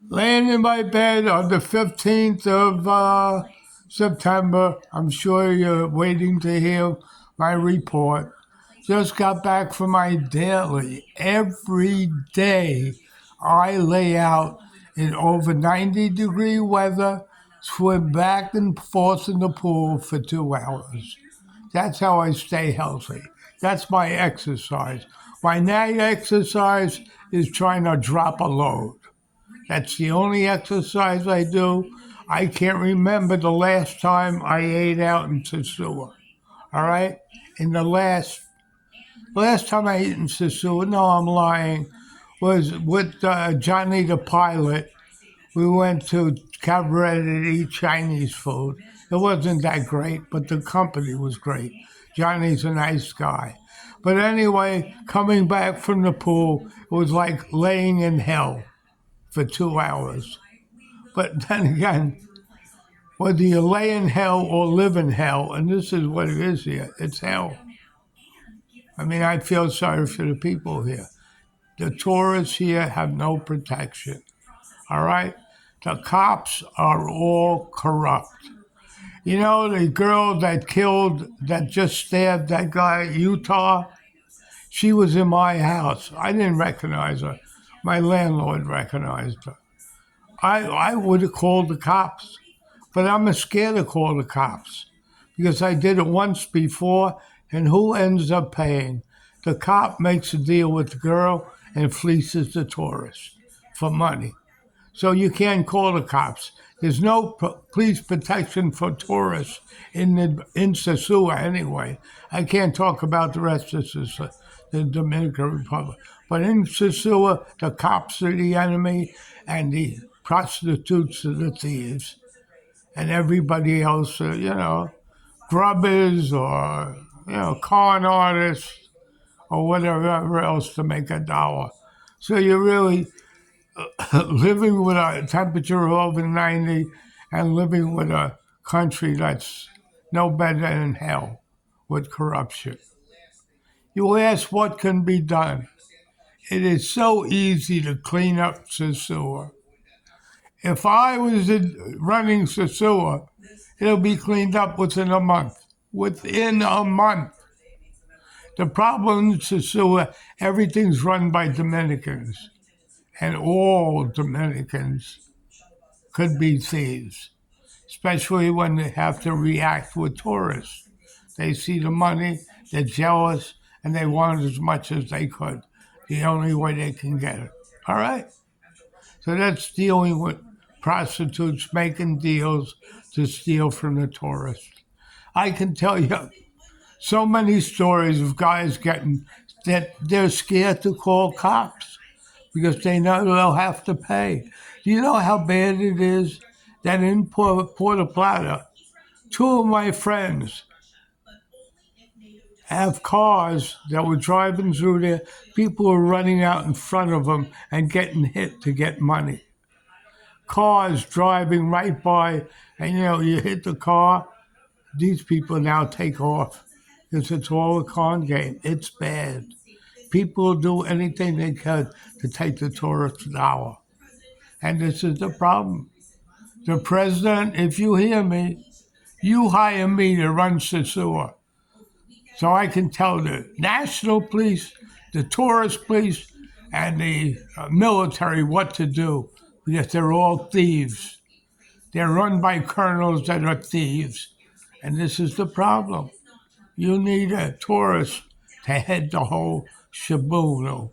Laying in my bed on the 15th of September. I'm sure you're waiting to hear my report. Just got back from my daily. Every day I lay out in over 90-degree weather, swim back and forth in the pool for 2 hours. That's how I stay healthy. That's my exercise. My night exercise is trying to drop a load. That's the only exercise I do. I can't remember the last time I ate out in Sosua. All right? In the last time I ate in Sosua, no, I'm lying, was with Johnny the pilot. We went to Cabaret to eat Chinese food. It wasn't that great, but the company was great. Johnny's a nice guy. But anyway, coming back from the pool, it was like laying in hell for 2 hours. But then again, whether you lay in hell or live in hell, and this is what it is here, it's hell. I mean, I feel sorry for the people here. The tourists here have no protection. All right? The cops are all corrupt. You know, the girl that just stabbed that guy, Utah, she was in my house. I didn't recognize her. My landlord recognized her. I would have called the cops, but I'm scared to call the cops because I did it once before, and who ends up paying? The cop makes a deal with the girl and fleeces the tourist for money. So you can't call the cops. There's no police protection for tourists in Sosua anyway. I can't talk about the rest of Sosua, the Dominican Republic. But in Sosua, the cops are the enemy, and the prostitutes are the thieves, and everybody else, grubbers or con artists or whatever else to make a dollar. So you really living with a temperature of over 90 and living with a country that's no better than hell with corruption. You ask what can be done. It is so easy to clean up Sosua. If I was running Sosua, it'll be cleaned up within a month. Within a month. The problem in Sosua, everything's run by Dominicans, and all Dominicans could be thieves, especially when they have to react with tourists. They see the money, they're jealous, and they want as much as they could, the only way they can get it. All right? So that's dealing with prostitutes making deals to steal from the tourists. I can tell you so many stories of guys getting that they're scared to call cops because they know they'll have to pay. Do you know how bad it is that in Puerto Plata, two of my friends have cars that were driving through there. People were running out in front of them and getting hit to get money. Cars driving right by, and you hit the car. These people now take off because it's all a con game. It's bad. People do anything they can to take the tourist dollar. And this is the problem. The president, if you hear me, you hire me to run Sosua so I can tell the national police, the tourist police, and the military what to do because they're all thieves. They're run by colonels that are thieves. And this is the problem. You need a tourist to head the whole shaboodle.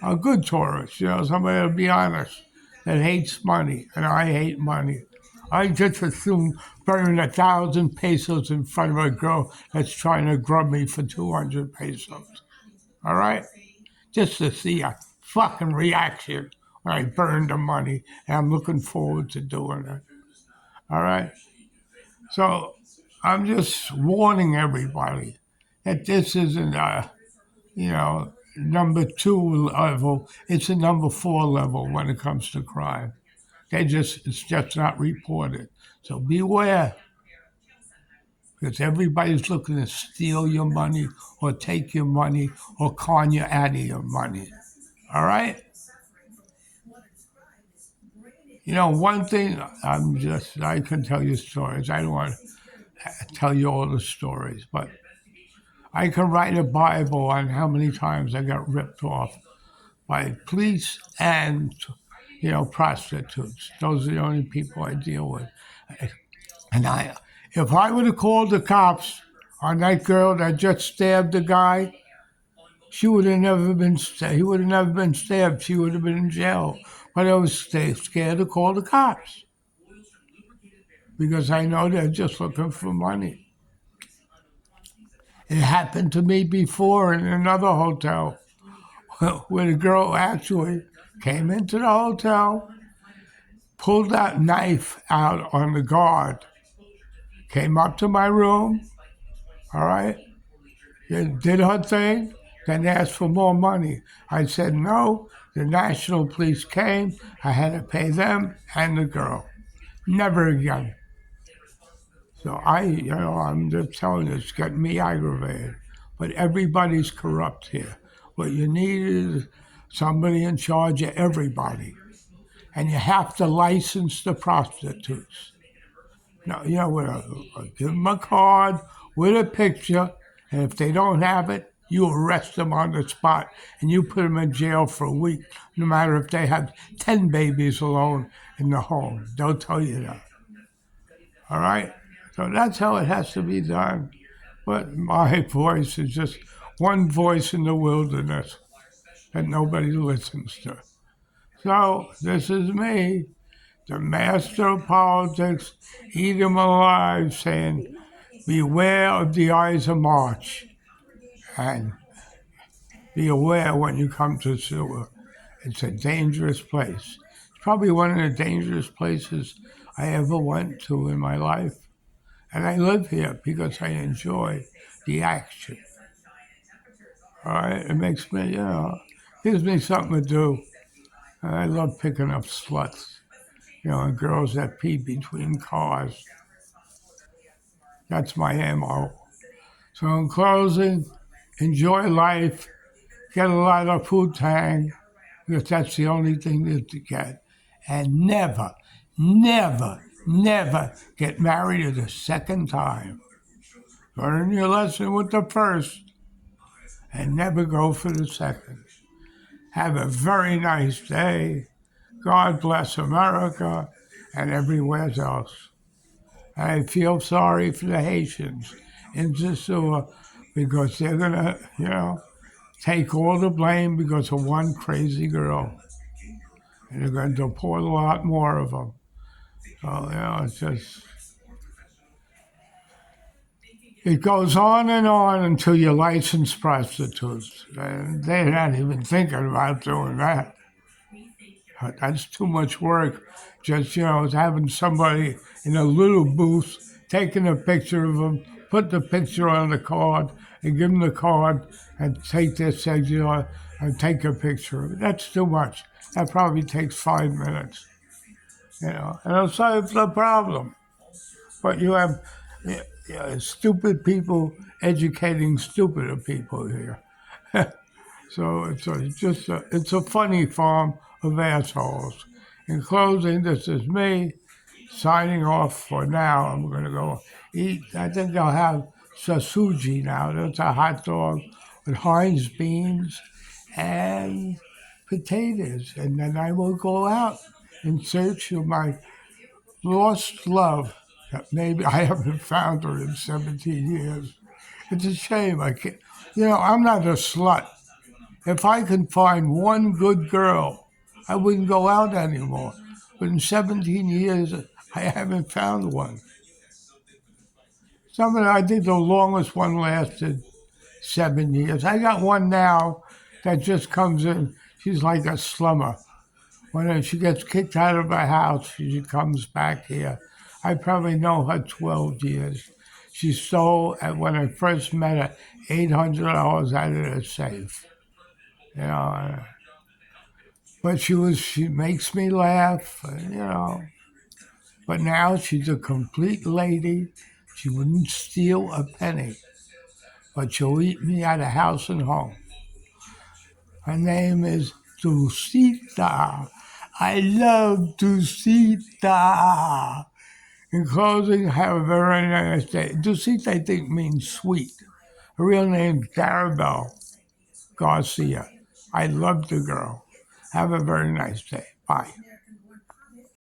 A good tourist, somebody to be honest, that hates money, and I hate money. I just assume burning 1,000 pesos in front of a girl that's trying to grub me for 200 pesos. All right? Just to see a fucking reaction when I burn the money, and I'm looking forward to doing it. All right? So I'm just warning everybody that this isn't number two level. It's a number four level when it comes to crime. It's just not reported. So beware, because everybody's looking to steal your money or take your money or con you out of your money. All right? One thing I can tell you stories. I don't want to tell you all the stories, but I can write a Bible on how many times I got ripped off by police and, prostitutes. Those are the only people I deal with. And if I would have called the cops on that girl that just stabbed the guy, she would have never been. He would have never been stabbed. She would have been in jail. But I was scared to call the cops because I know they're just looking for money. It happened to me before in another hotel where the girl actually came into the hotel, pulled that knife out on the guard, came up to my room, all right, did her thing, then asked for more money. I said no. The national police came. I had to pay them and the girl. Never again. So I'm just telling you, it's getting me aggravated. But everybody's corrupt here. What you need is somebody in charge of everybody. And you have to license the prostitutes. Now, give them a card with a picture, and if they don't have it, you arrest them on the spot and you put them in jail for a week, no matter if they have 10 babies alone in the home. They'll tell you that. All right? So that's how it has to be done. But my voice is just one voice in the wilderness that nobody listens to. So this is me, the master of politics, eat 'em alive, saying, beware of the eyes of March, and be aware when you come to Sosua. It's a dangerous place. It's probably one of the dangerous places I ever went to in my life. And I live here because I enjoy the action. All right, it makes me, gives me something to do. And I love picking up sluts, and girls that pee between cars. That's my MO. So in closing, enjoy life, get a lot of food tang, because that's the only thing that you get. And never, never, never get married a second time. Learn your lesson with the first and never go for the second. Have a very nice day. God bless America and everywhere else. I feel sorry for the Haitians in Sosua because they're going to, take all the blame because of one crazy girl. And they're going to deport a lot more of them. So, it's just, it goes on and on until you license prostitutes. And they're not even thinking about doing that. That's too much work. Just, having somebody in a little booth, taking a picture of them, put the picture on the card, and give them the card, and take their signature and take a picture of it. That's too much. That probably takes 5 minutes, and it'll solve the problem. But you have stupid people educating stupider people here. So it's a funny farm of assholes. In closing, this is me signing off for now. I'm going to go eat. I think I'll have sasuji now. That's a hot dog with Heinz beans and potatoes. And then I will go out in search of my lost love that maybe I haven't found her in 17 years. It's a shame. I can't, I'm not a slut. If I can find one good girl, I wouldn't go out anymore. But in 17 years, I haven't found one. I think the longest one lasted 7 years. I got one now that just comes in. She's like a slummer. When she gets kicked out of her house, she comes back here. I probably know her 12 years. She stole, when I first met her, $800 out of the safe. But she makes me laugh. But now she's a complete lady. She wouldn't steal a penny, but she'll eat me out of house and home. Her name is Dulcita. I love Dusita. In closing, have a very nice day. Dusita, I think, means sweet. Her real name's Darabelle Garcia. I love the girl. Have a very nice day. Bye.